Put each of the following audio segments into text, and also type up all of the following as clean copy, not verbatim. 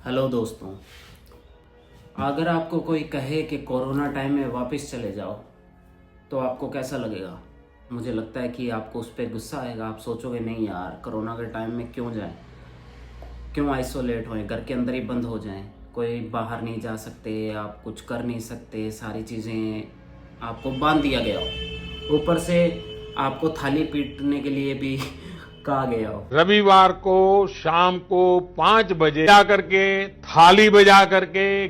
Hello दोस्तों, अगर आपको कोई कहे कि कोरोना टाइम में वापस चले जाओ तो आपको कैसा लगेगा? मुझे लगता है कि आपको उस पर गुस्सा आएगा। आप सोचोगे नहीं यार, कोरोना के टाइम में क्यों जाएं, क्यों आइसोलेट होएं, घर के अंदर ही बंद हो जाएं, कोई बाहर नहीं जा सकते, आप कुछ कर नहीं सकते, सारी चीज़ें आपको बांध दिया गया हो, ऊपर से आपको थाली पीटने के लिए भी कहा गया हो। रविवार को शाम को 5 बजे जा करके थाली बजा करके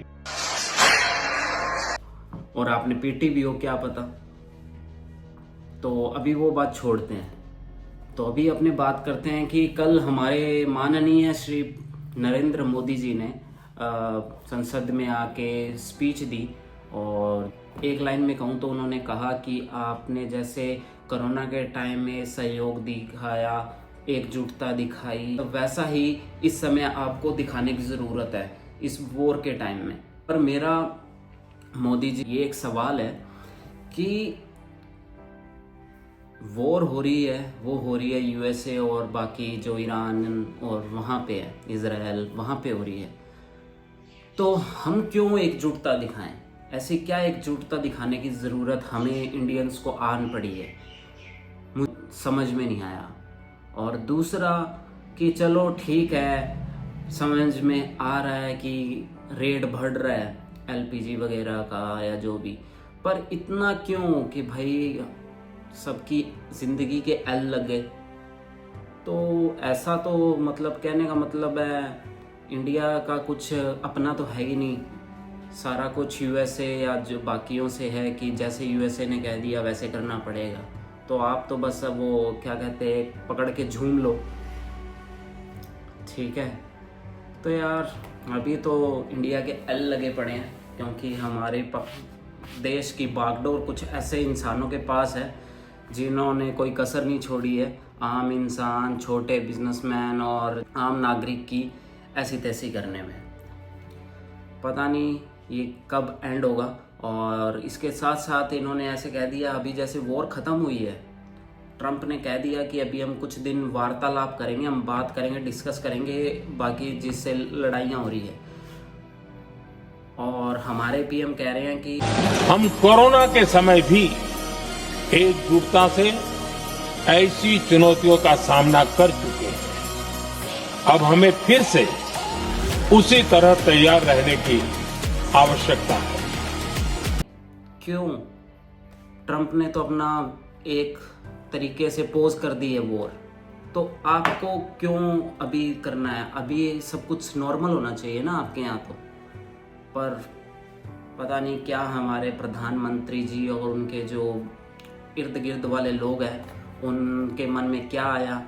और आपने पीटी भी हो, क्या पता। तो अभी वो बात छोड़ते हैं, तो अभी अपने बात करते हैं कि कल हमारे माननीय श्री नरेंद्र मोदी जी ने संसद में आके स्पीच दी और एक लाइन में कहूँ तो उन्होंने कहा कि आपने जैसे कोरोना के टाइम में सहयोग दिखाया, एकजुटता दिखाई, तो वैसा ही इस समय आपको दिखाने की ज़रूरत है इस वॉर के टाइम में। पर मेरा मोदी जी ये एक सवाल है कि वॉर हो रही है, वो हो रही है यूएसए और बाकी जो ईरान और वहाँ पे है इजराइल, वहाँ पे हो रही है, तो हम क्यों एकजुटता दिखाएं? ऐसी क्या एकजुटता दिखाने की ज़रूरत हमें इंडियंस को आन पड़ी है, मुझे समझ में नहीं आया। और दूसरा कि चलो ठीक है, समझ में आ रहा है कि रेट बढ़ रहा है एलपीजी वगैरह का या जो भी, पर इतना क्यों कि भाई सबकी ज़िंदगी के एल लग गए। तो ऐसा तो मतलब कहने का मतलब है इंडिया का कुछ अपना तो है ही नहीं, सारा कुछ यूएसए या जो बाकियों से है कि जैसे यूएसए ने कह दिया वैसे करना पड़ेगा। तो आप तो बस अब वो क्या कहते हैं, पकड़ के झूम लो, ठीक है। तो यार अभी तो इंडिया के एल लगे पड़े हैं क्योंकि हमारे देश की बागडोर कुछ ऐसे इंसानों के पास है जिन्होंने कोई कसर नहीं छोड़ी है आम इंसान, छोटे बिजनेसमैन और आम नागरिक की ऐसी तैसी करने में। पता नहीं ये कब एंड होगा। और इसके साथ साथ इन्होंने ऐसे कह दिया, अभी जैसे वॉर ख़त्म हुई है, ट्रंप ने कह दिया कि अभी हम कुछ दिन वार्तालाप करेंगे, हम बात करेंगे, डिस्कस करेंगे बाकी जिससे लड़ाइयाँ हो रही है। और हमारे पीएम कह रहे हैं कि हम कोरोना के समय भी एकजुटता से ऐसी चुनौतियों का सामना कर चुके हैं। अब हमें फिर से उसी तरह तैयार रहने की आवश्यकता है। क्यों? ट्रंप ने तो अपना एक तरीके से पोज कर दी है वॉर, तो आपको क्यों अभी करना है? अभी सब कुछ नॉर्मल होना चाहिए ना आपके यहाँ तो। पर पता नहीं क्या हमारे प्रधानमंत्री जी और उनके जो इर्द गिर्द वाले लोग हैं उनके मन में क्या आया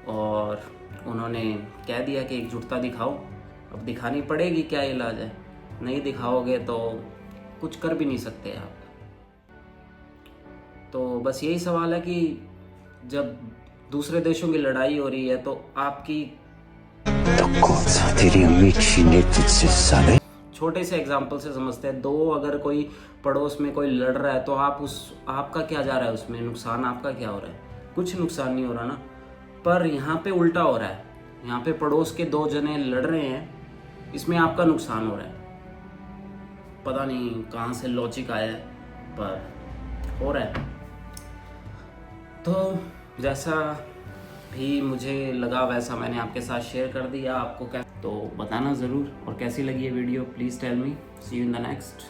और उन्होंने कह दिया कि एकजुटता दिखाओ। अब दिखानी पड़ेगी, क्या इलाज है, नहीं दिखाओगे तो कुछ कर भी नहीं सकते आप। तो बस यही सवाल है कि जब दूसरे देशों की लड़ाई हो रही है तो आपकी तेरी अम्मी छीने तुझसे साले। छोटे से एग्जाम्पल से समझते हैं, दो अगर कोई पड़ोस में कोई लड़ रहा है तो आपका क्या जा रहा है उसमें, नुकसान आपका क्या हो रहा है? कुछ नुकसान नहीं हो रहा ना। पर यहाँ पे उल्टा हो रहा है, यहाँ पे पड़ोस के दो जने लड़ रहे हैं, इसमें आपका नुकसान हो रहा है। पता नहीं कहाँ से लॉजिक आया है पर हो रहा है। तो जैसा भी मुझे लगा वैसा मैंने आपके साथ शेयर कर दिया। आपको क्या तो बताना ज़रूर, और कैसी लगी ये video please tell me. See you in the next.